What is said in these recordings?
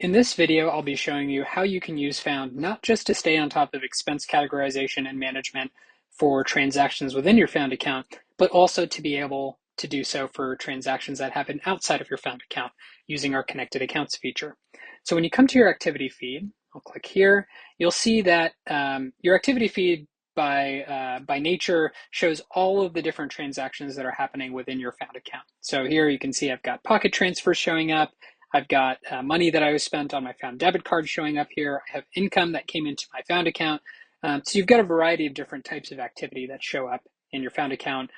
In this video, I'll be showing you how you can use Found not just to stay on top of expense categorization and management for transactions within your Found account, but also to be able to do so for transactions that happen outside of your Found account using our Connected Accounts feature. So when you come to your activity feed, I'll click here, you'll see that your activity feed by nature shows all of the different transactions that are happening within your Found account. So here you can see I've got pocket transfers showing up. I've got money that I was spent on my Found debit card showing up here. I have income that came into my Found account. So you've got a variety of different types of activity that show up in your Found account,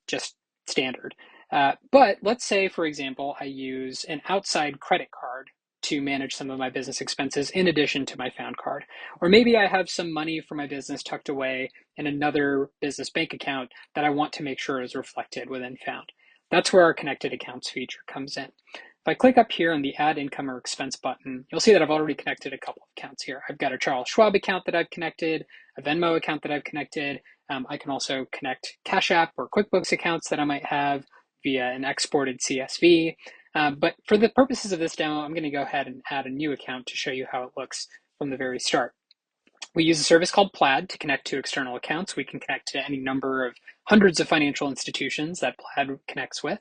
just standard. But let's say, for example, I use an outside credit card to manage some of my business expenses in addition to my Found card. Or maybe I have some money for my business tucked away in another business bank account that I want to make sure is reflected within Found. That's where our Connected Accounts feature comes in. If I click up here on the Add Income or Expense button, you'll see that I've already connected a couple of accounts here. I've got a Charles Schwab account that I've connected, a Venmo account that I've connected. I can also connect Cash App or QuickBooks accounts that I might have via an exported CSV. But for the purposes of this demo, I'm going to go ahead and add a new account to show you how it looks from the very start. We use a service called Plaid to connect to external accounts. We can connect to any number of hundreds of financial institutions that Plaid connects with.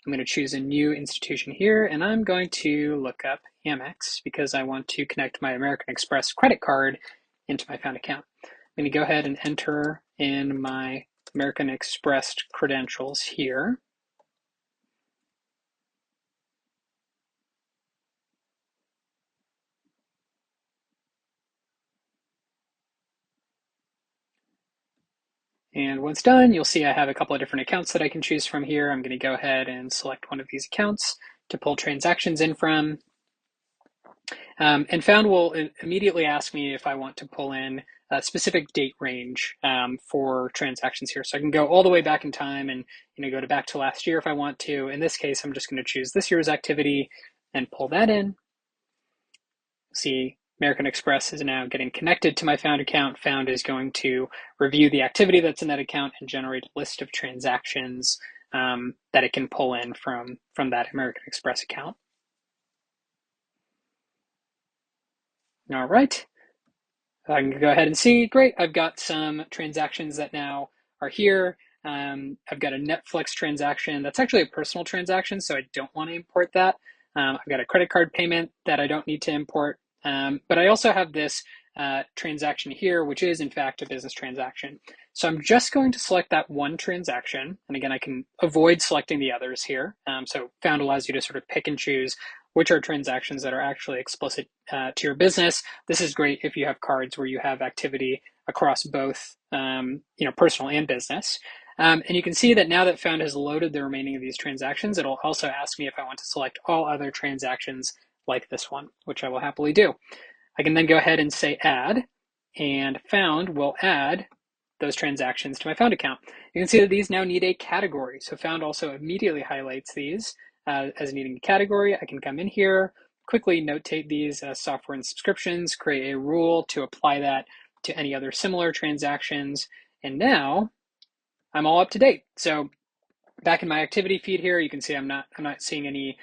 I'm going to choose a new institution here, and I'm going to look up Amex because I want to connect my American Express credit card into my Found account. I'm going to go ahead and enter in my American Express credentials here. And once done, you'll see I have a couple of different accounts that I can choose from here. I'm going to go ahead and select one of these accounts to pull transactions in from. And Found will immediately ask me if I want to pull in a specific date range for transactions here. So I can go all the way back in time and go to back to last year if I want to. In this case, I'm just going to choose this year's activity and pull that in. See, American Express is now getting connected to my Found account. Found is going to review the activity that's in that account and generate a list of transactions that it can pull in from that American Express account. All right, I can go ahead and see, great, I've got some transactions that now are here. I've got a Netflix transaction that's actually a personal transaction, so I don't want to import that. I've got a credit card payment that I don't need to import. But I also have this transaction here, which is in fact a business transaction. So I'm just going to select that one transaction. And again, I can avoid selecting the others here. So Found allows you to sort of pick and choose which are transactions that are actually explicit to your business. This is great if you have cards where you have activity across both personal and business. And you can see that now that Found has loaded the remaining of these transactions, it'll also ask me if I want to select all other transactions like this one, which I will happily do. I can then go ahead and say add, and Found will add those transactions to my Found account. You can see that these now need a category. So Found also immediately highlights these as needing a category. I can come in here, quickly notate these as software and subscriptions, create a rule to apply that to any other similar transactions. And now I'm all up to date. So back in my activity feed here, you can see I'm not seeing any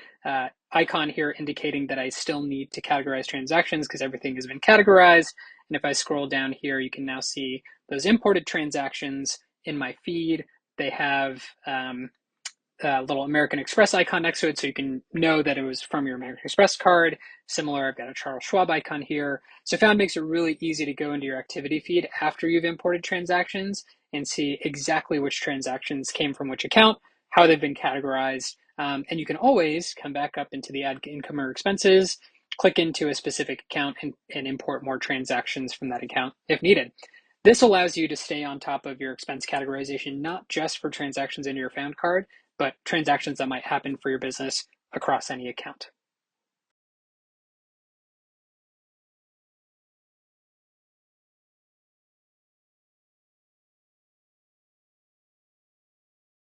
icon here indicating that I still need to categorize transactions because everything has been categorized. And if I scroll down here, you can now see those imported transactions in my feed. They have a little American Express icon next to it, so you can know that it was from your American Express card. Similar, I've got a Charles Schwab icon here. So Found makes it really easy to go into your activity feed after you've imported transactions and see exactly which transactions came from which account, how they've been categorized. And you can always come back up into the Add Income or Expenses, click into a specific account and import more transactions from that account if needed. This allows you to stay on top of your expense categorization, not just for transactions in your Found card, but transactions that might happen for your business across any account.